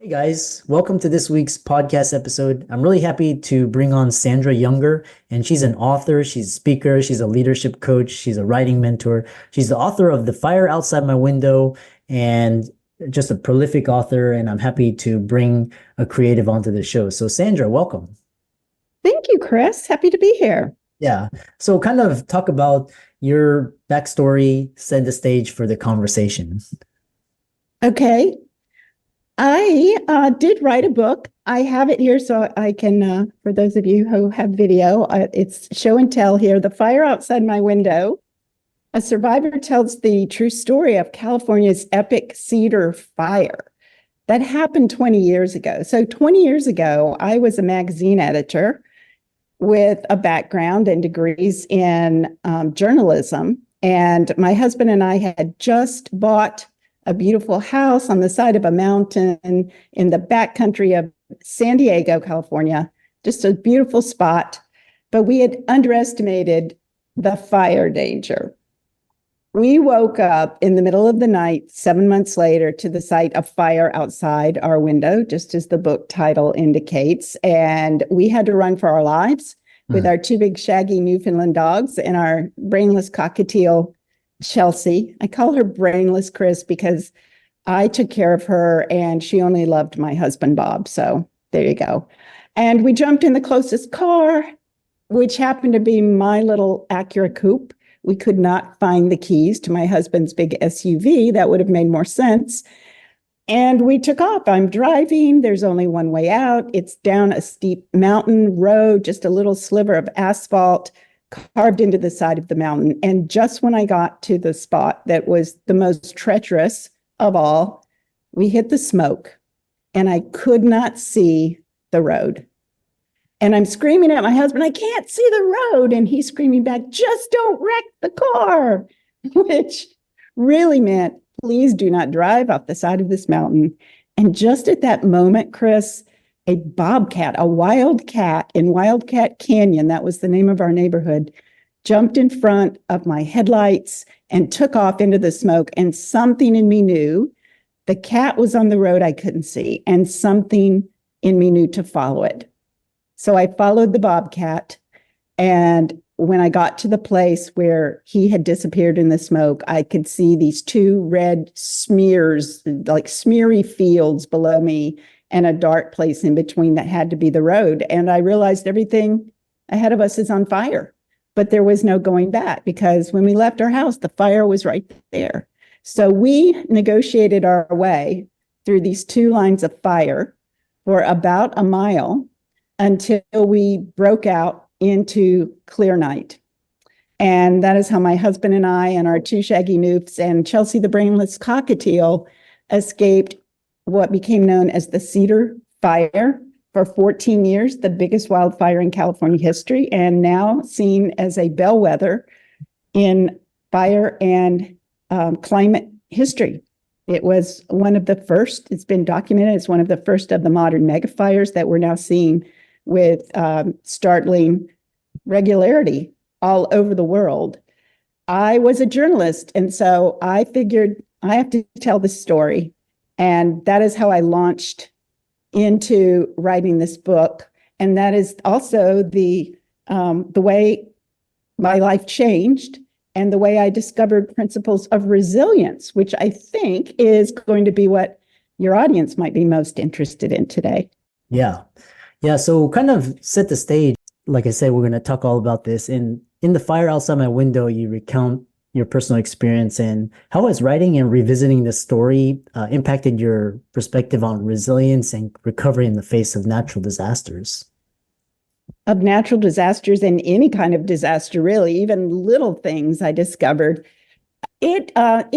Hey guys, welcome to this week's podcast episode. I'm really happy to bring on Sandra Younger, and she's an author, she's a speaker, she's a leadership coach, she's a writing mentor. She's the author of The Fire Outside My Window and just a prolific author, and I'm happy to bring a creative onto the show. So Sandra, welcome. Thank you, Chris. Happy to be here. Yeah. So kind of talk about your backstory, set the stage for the conversation. Okay. I did write a book. I have it here so I can, for those of you who have video, it's show and tell here. The Fire Outside My Window. A survivor tells the true story of California's epic Cedar Fire that happened 20 years ago. So 20 years ago, I was a magazine editor with a background and degrees in journalism. And my husband and I had just bought a beautiful house on the side of a mountain in the backcountry of San Diego, California, just a beautiful spot. But we had underestimated the fire danger. We woke up in the middle of the night, 7 months later, to the sight of fire outside our window, just as the book title indicates. And we had to run for our lives with our two big shaggy Newfoundland dogs and our brainless cockatiel, Chelsea. I call her brainless Chris because I took care of her and she only loved my husband, Bob. So there you go. And we jumped in the closest car, which happened to be my little Acura coupe. We could not find the keys to my husband's big SUV. That would have made more sense. And we took off. I'm driving. There's only one way out. It's down a steep mountain road, just a little sliver of asphalt carved into the side of the mountain. And just when I got to the spot that was the most treacherous of all, we hit the smoke and I could not see the road. And I'm screaming at my husband, I can't see the road. And he's screaming back, just don't wreck the car, which really meant, please do not drive off the side of this mountain. And just at that moment, Chris, a bobcat, a wildcat in Wildcat Canyon, that was the name of our neighborhood, jumped in front of my headlights and took off into the smoke. And something in me knew the cat was on the road I couldn't see, and something in me knew to follow it. So I followed the bobcat, and when I got to the place where he had disappeared in the smoke, I could see these two red smears, like smeary fields below me, and a dark place in between that had to be the road. And I realized everything ahead of us is on fire, but there was no going back because when we left our house, the fire was right there. So we negotiated our way through these two lines of fire for about a mile until we broke out into clear night. And that is how my husband and I and our two shaggy noofs and Chelsea the brainless cockatiel escaped what became known as the Cedar Fire for 14 years, the biggest wildfire in California history, and now seen as a bellwether in fire and climate history. It was one of the first, it's been documented, it's one of the first of the modern megafires that we're now seeing with startling regularity all over the world. I was a journalist, and so I figured I have to tell this story. And that is how I launched into writing this book. And that is also the way my life changed and the way I discovered principles of resilience, which I think is going to be what your audience might be most interested in today. Yeah. Yeah. So kind of set the stage. Like I said, we're going to talk all about this. In The Fire Outside My Window, you recount your personal experience and how has writing and revisiting the story impacted your perspective on resilience and recovery in the face of natural disasters? Of natural disasters and any kind of disaster, really, even little things I discovered. It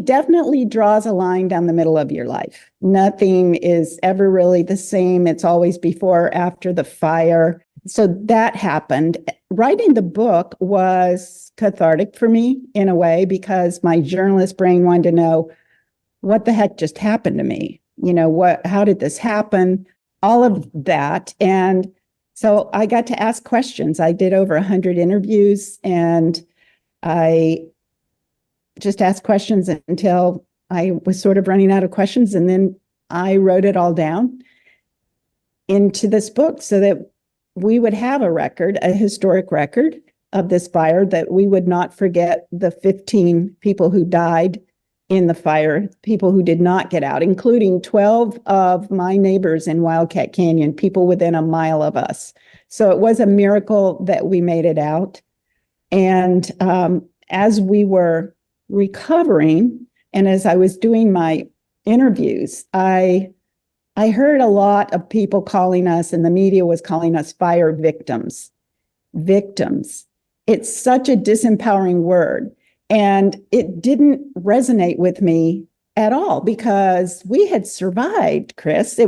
definitely draws a line down the middle of your life. Nothing is ever really the same. It's always before or after the fire. So that happened. Writing the book was cathartic for me in a way because my journalist brain wanted to know what the heck just happened to me. How did this happen? All of that. And so I got to ask questions. I did over 100 interviews and I just asked questions until I was sort of running out of questions. And then I wrote it all down. into this book so that we would have a record, a historic record of this fire, that we would not forget the 15 people who died in the fire, people who did not get out, including 12 of my neighbors in Wildcat Canyon, people within a mile of us. So it was a miracle that we made it out. And as we were recovering, and as I was doing my interviews, I heard a lot of people calling us, and the media was calling us fire victims. Victims. It's such a disempowering word. And it didn't resonate with me at all because we had survived, Chris.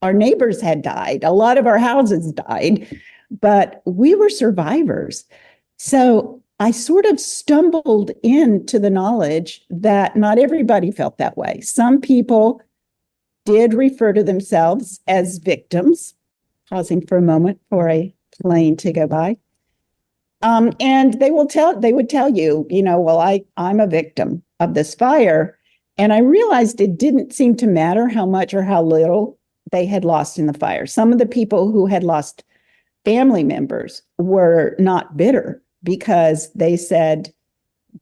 Our neighbors had died. A lot of our houses died, but we were survivors. So I sort of stumbled into the knowledge that not everybody felt that way. Some people did refer to themselves as victims, pausing for a moment for a plane to go by. And they would tell you, well, I'm a victim of this fire. And I realized it didn't seem to matter how much or how little they had lost in the fire. Some of the people who had lost family members were not bitter because they said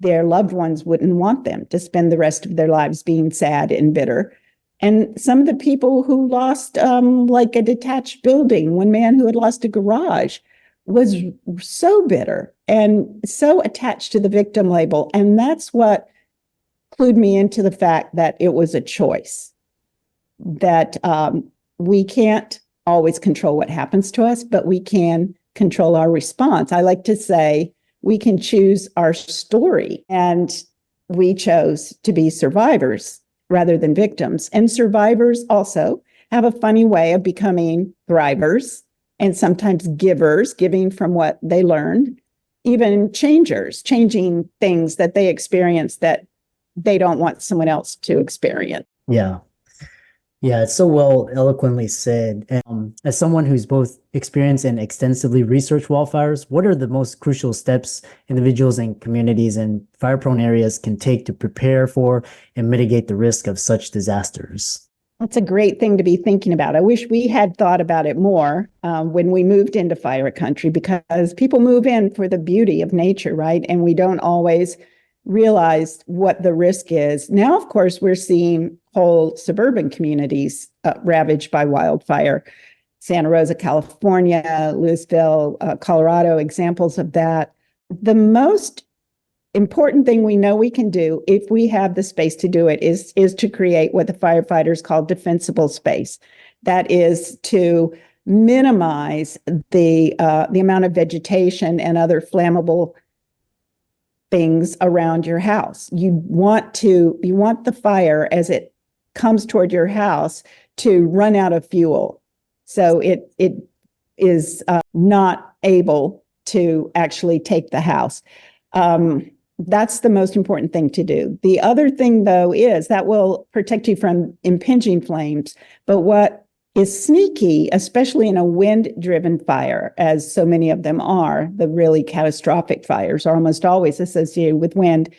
their loved ones wouldn't want them to spend the rest of their lives being sad and bitter. And some of the people who lost like a detached building, one man who had lost a garage, was so bitter and so attached to the victim label. And that's what clued me into the fact that it was a choice, that we can't always control what happens to us, but we can control our response. I like to say we can choose our story, and we chose to be survivors rather than victims. And survivors also have a funny way of becoming thrivers, and sometimes givers, giving from what they learned, even changers, changing things that they experience that they don't want someone else to experience. Yeah. Yeah, it's so well eloquently said. As someone who's both experienced and extensively researched wildfires, what are the most crucial steps individuals and communities in fire-prone areas can take to prepare for and mitigate the risk of such disasters? That's a great thing to be thinking about. I wish we had thought about it more when we moved into fire country, because people move in for the beauty of nature, right? And we don't always realize what the risk is. Now, of course, we're seeing whole suburban communities ravaged by wildfire. Santa Rosa, California, Louisville, Colorado, examples of that. The most important thing we know we can do, if we have the space to do it, is to create what the firefighters call defensible space. That is to minimize the amount of vegetation and other flammable things around your house. You want the fire, as it comes toward your house, to run out of fuel, so it is not able to actually take the house. That's the most important thing to do. The other thing, though, is that will protect you from impinging flames. But what is sneaky, especially in a wind-driven fire, as so many of them are, the really catastrophic fires are almost always associated with wind.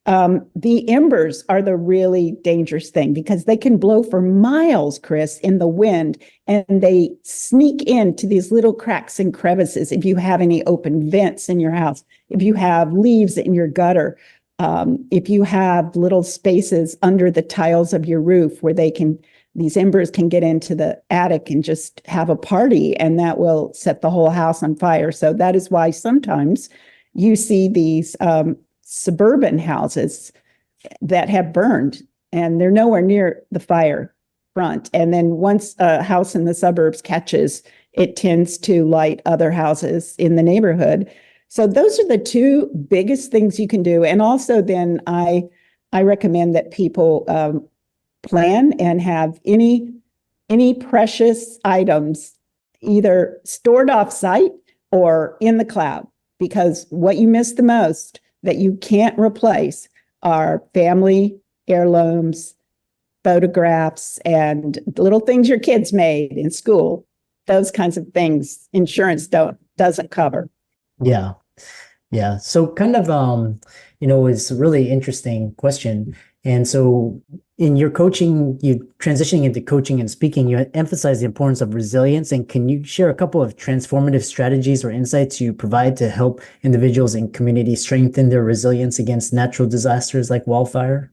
The embers are the really dangerous thing because they can blow for miles, Chris, in the wind, and they sneak into these little cracks and crevices. If you have any open vents in your house, if you have leaves in your gutter, if you have little spaces under the tiles of your roof where these embers can get into the attic and just have a party, and that will set the whole house on fire. So that is why sometimes you see these suburban houses that have burned and they're nowhere near the fire front. And then once a house in the suburbs catches, it tends to light other houses in the neighborhood. So those are the two biggest things you can do. And also then I recommend that people plan and have any precious items either stored off site or in the cloud, because what you miss the most that you can't replace are family heirlooms, photographs, and little things your kids made in school. Those kinds of things insurance doesn't cover. Yeah. Yeah. So kind of, it's a really interesting question. And so In your coaching, you transitioning into coaching and speaking, you emphasize the importance of resilience. And can you share a couple of transformative strategies or insights you provide to help individuals and communities strengthen their resilience against natural disasters like wildfire?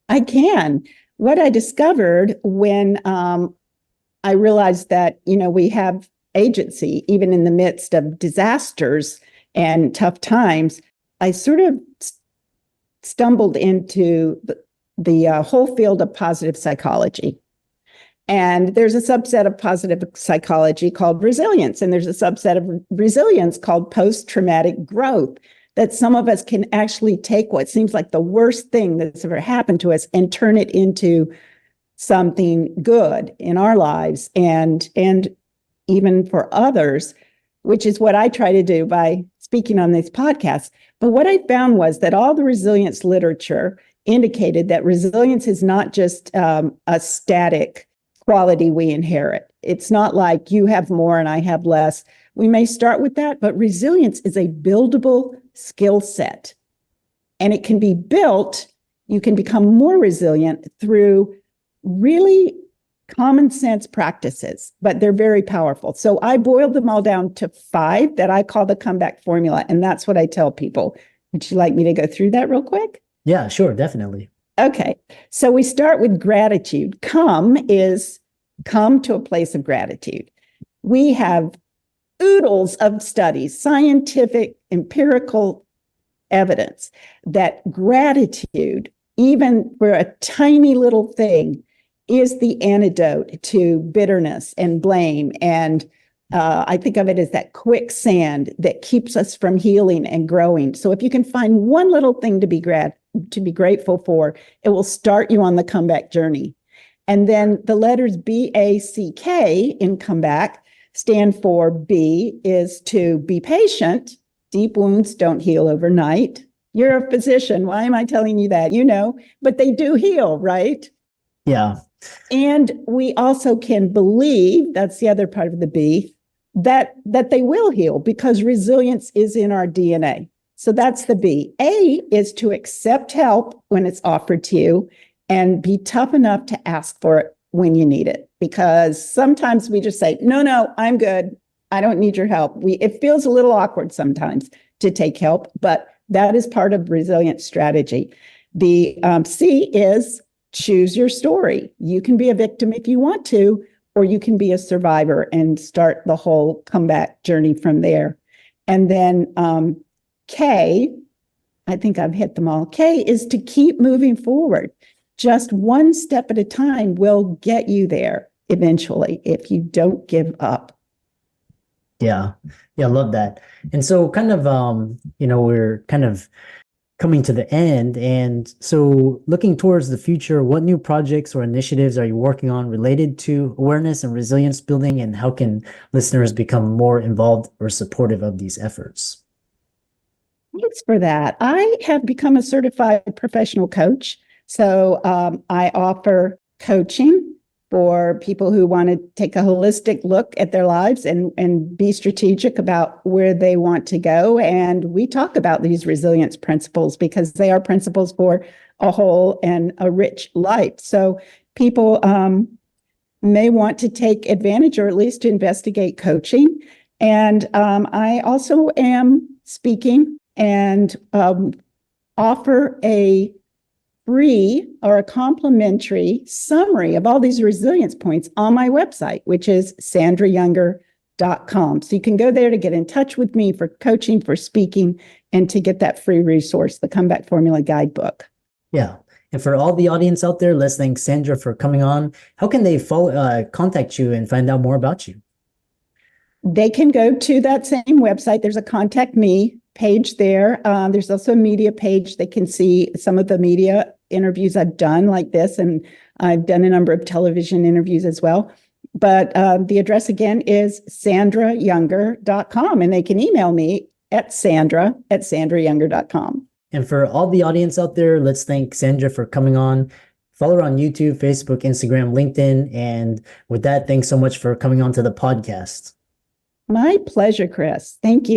I can. What I discovered when I realized that, we have agency even in the midst of disasters and tough times, I sort of stumbled into the whole field of positive psychology. And there's a subset of positive psychology called resilience, and there's a subset of resilience called post-traumatic growth, that some of us can actually take what seems like the worst thing that's ever happened to us and turn it into something good in our lives and even for others, which is what I try to do by speaking on these podcasts. But what I found was that all the resilience literature indicated that resilience is not just a static quality we inherit. It's not like you have more and I have less. We may start with that, but resilience is a buildable skill set. And it can be built, you can become more resilient through really common sense practices, but they're very powerful. So I boiled them all down to 5 that I call the comeback formula. And that's what I tell people. Would you like me to go through that real quick? Yeah, sure, definitely. Okay. So we start with gratitude. Come to a place of gratitude. We have oodles of studies, scientific, empirical evidence that gratitude, even for a tiny little thing, is the antidote to bitterness and blame. And I think of it as that quicksand that keeps us from healing and growing. So if you can find one little thing to be grateful for, it will start you on the comeback journey. And then the letters BACK in comeback stand for B is to be patient. Deep wounds don't heal overnight. You're a physician. Why am I telling you that? But they do heal, right? Yeah. And we also can believe, that's the other part of the B, that they will heal because resilience is in our DNA. So that's the B. A is to accept help when it's offered to you and be tough enough to ask for it when you need it. Because sometimes we just say, no, I'm good. I don't need your help. It feels a little awkward sometimes to take help, but that is part of resilient strategy. The C is choose your story. You can be a victim if you want to, or you can be a survivor and start the whole comeback journey from there. And then K, I think I've hit them all. K is to keep moving forward. Just one step at a time will get you there eventually if you don't give up. Yeah. Yeah, I love that. And so kind of we're kind of coming to the end. And so looking towards the future, what new projects or initiatives are you working on related to awareness and resilience building, and how can listeners become more involved or supportive of these efforts? Thanks for that. I have become a certified professional coach. So I offer coaching for people who want to take a holistic look at their lives and be strategic about where they want to go. And we talk about these resilience principles because they are principles for a whole and a rich life. So people may want to take advantage or at least to investigate coaching. And I also am speaking and offer a free or a complimentary summary of all these resilience points on my website, which is sandrayounger.com. So you can go there to get in touch with me for coaching, for speaking, and to get that free resource, the Comeback Formula Guidebook. Yeah. And for all the audience out there, let's thank Sandra for coming on. How can they contact you and find out more about you? They can go to that same website. There's a contact me page there. There's also a media page. They can see some of the media interviews I've done like this, and I've done a number of television interviews as well. But the address again is sandrayounger.com, and they can email me at sandra@sandrayounger.com. And for all the audience out there, let's thank Sandra for coming on. Follow her on YouTube, Facebook, Instagram, LinkedIn. And with that, thanks so much for coming on to the podcast. My pleasure, Chris. Thank you.